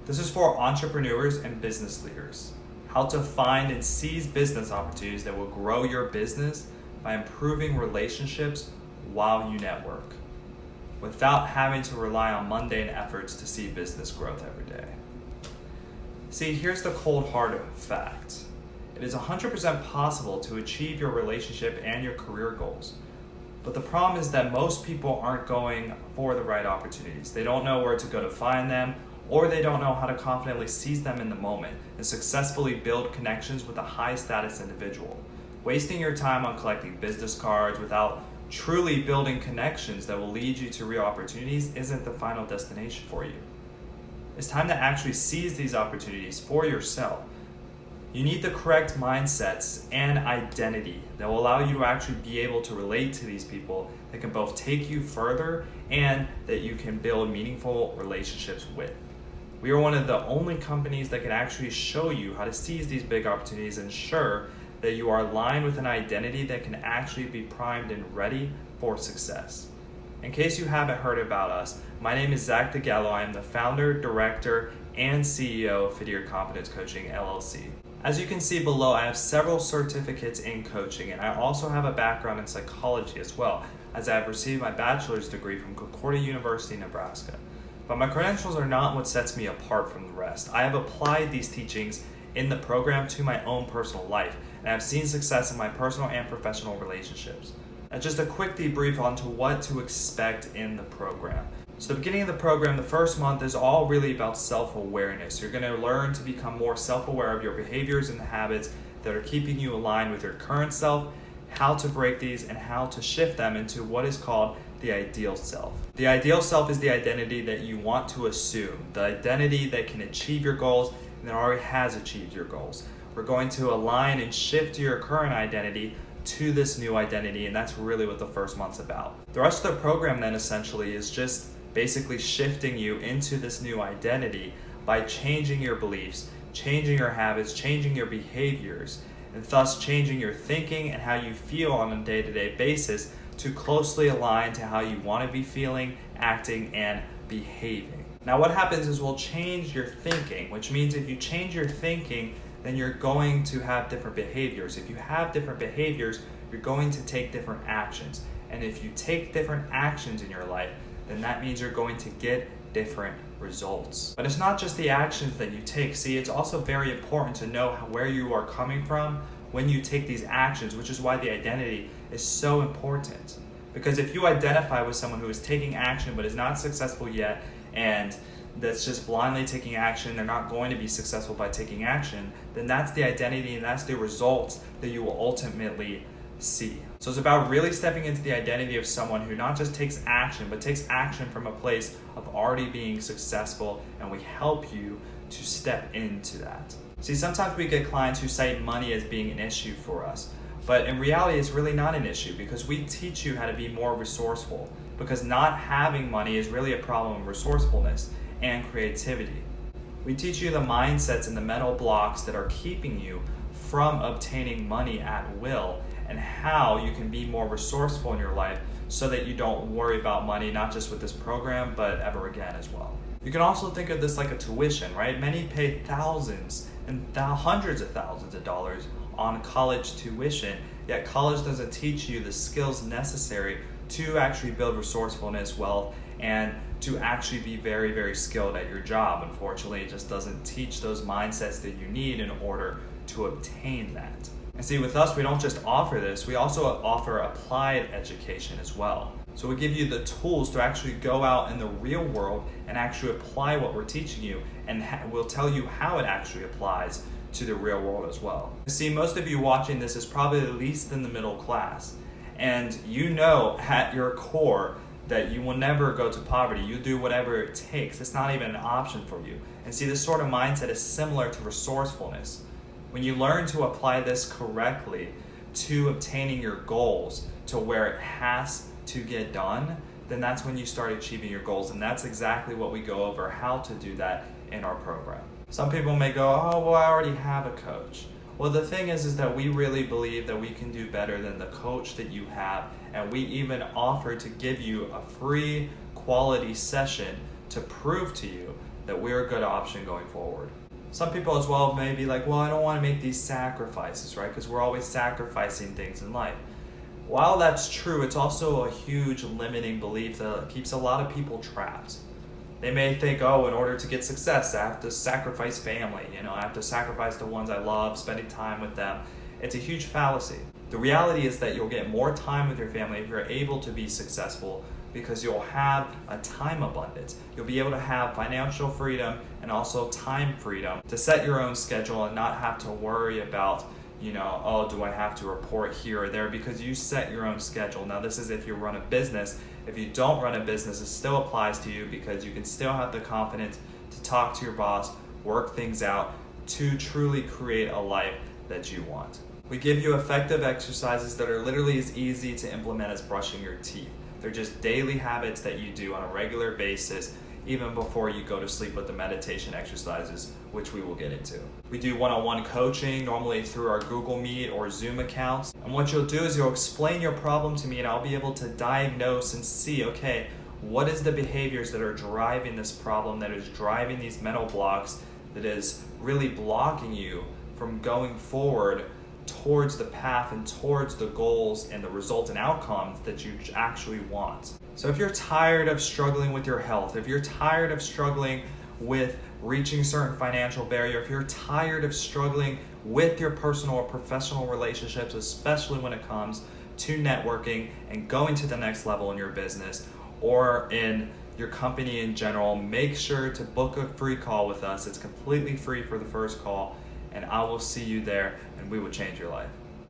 This is for entrepreneurs and business leaders. How to find and seize business opportunities that will grow your business by improving relationships while you network, without having to rely on mundane efforts to see business growth every day. See, here's the cold hard fact. It is 100% possible to achieve your relationship and your career goals. But the problem is that most people aren't going for the right opportunities. They don't know where to go to find them, or they don't know how to confidently seize them in the moment and successfully build connections with a high status individual. Wasting your time on collecting business cards without truly building connections that will lead you to real opportunities isn't the final destination for you. It's time to actually seize these opportunities for yourself. You need the correct mindsets and identity that will allow you to actually be able to relate to these people that can both take you further and that you can build meaningful relationships with. We are one of the only companies that can actually show you how to seize these big opportunities and ensure that you are aligned with an identity that can actually be primed and ready for success. In case you haven't heard about us, my name is Zach DeGallo. I am the founder, director, and CEO of Fidier Competence Coaching, LLC. As you can see below, I have several certificates in coaching, and I also have a background in psychology as well, as I have received my bachelor's degree from Concordia University, Nebraska. But my credentials are not what sets me apart from the rest. I have applied these teachings in the program to my own personal life, and I've seen success in my personal and professional relationships. And just a quick debrief onto what to expect in the program. So the beginning of the program, the first month, is all really about self-awareness. You're going to learn to become more self-aware of your behaviors and habits that are keeping you aligned with your current self, how to break these, and how to shift them into what is called the ideal self. The ideal self is the identity that you want to assume, the identity that can achieve your goals and that already has achieved your goals. We're going to align and shift your current identity to this new identity, and that's really what the first month's about. The rest of the program then essentially is just basically shifting you into this new identity by changing your beliefs, changing your habits, changing your behaviors, and thus changing your thinking and how you feel on a day-to-day basis to closely align to how you want to be feeling, acting, and behaving. Now what happens is we'll change your thinking, which means if you change your thinking, then you're going to have different behaviors. If you have different behaviors, you're going to take different actions. And if you take different actions in your life, then that means you're going to get different results. But it's not just the actions that you take. See, it's also very important to know where you are coming from when you take these actions, which is why the identity is so important. Because if you identify with someone who is taking action but is not successful yet, and that's just blindly taking action, they're not going to be successful by taking action, then that's the identity and that's the results that you will ultimately see. So it's about really stepping into the identity of someone who not just takes action, but takes action from a place of already being successful, and we help you to step into that. See, sometimes we get clients who cite money as being an issue for us, but in reality it's really not an issue because we teach you how to be more resourceful, because not having money is really a problem of resourcefulness and creativity. We teach you the mindsets and the mental blocks that are keeping you from obtaining money at will, and how you can be more resourceful in your life so that you don't worry about money, not just with this program, but ever again as well. You can also think of this like a tuition, right? Many pay thousands and hundreds of thousands of dollars on college tuition, yet college doesn't teach you the skills necessary to actually build resourcefulness, wealth, and to actually be very, very skilled at your job. Unfortunately, it just doesn't teach those mindsets that you need in order to obtain that. And see, with us, we don't just offer this, we also offer applied education as well. So we give you the tools to actually go out in the real world and actually apply what we're teaching you, and we'll tell you how it actually applies to the real world as well. See, most of you watching this is probably at least in the middle class, and you know at your core that you will never go to poverty. You do whatever it takes. It's not even an option for you. And see, this sort of mindset is similar to resourcefulness. When you learn to apply this correctly to obtaining your goals to where it has to get done, then that's when you start achieving your goals. And that's exactly what we go over, how to do that in our program. Some people may go, oh, well, I already have a coach. Well, the thing is that we really believe that we can do better than the coach that you have. And we even offer to give you a free quality session to prove to you that we're a good option going forward. Some people as well may be like, well, I don't want to make these sacrifices, right? Because we're always sacrificing things in life. While that's true, it's also a huge limiting belief that keeps a lot of people trapped. They may think, oh, in order to get success, I have to sacrifice family. I have to sacrifice the ones I love, spending time with them. It's a huge fallacy. The reality is that you'll get more time with your family if you're able to be successful, because you'll have a time abundance. You'll be able to have financial freedom and also time freedom to set your own schedule and not have to worry about, oh, do I have to report here or there, because you set your own schedule. Now, this is if you run a business. If you don't run a business, it still applies to you, because you can still have the confidence to talk to your boss, work things out, to truly create a life that you want. We give you effective exercises that are literally as easy to implement as brushing your teeth. They're just daily habits that you do on a regular basis, even before you go to sleep, with the meditation exercises, which we will get into. We do one-on-one coaching, normally through our Google Meet or Zoom accounts. And what you'll do is you'll explain your problem to me, and I'll be able to diagnose and see, okay, what is the behaviors that are driving this problem, that is driving these mental blocks, that is really blocking you from going forward towards the path and towards the goals and the results and outcomes that you actually want. So if you're tired of struggling with your health, if you're tired of struggling with reaching certain financial barrier, if you're tired of struggling with your personal or professional relationships, especially when it comes to networking and going to the next level in your business or in your company in general, make sure to book a free call with us. It's completely free for the first call, and I will see you there, and we will change your life.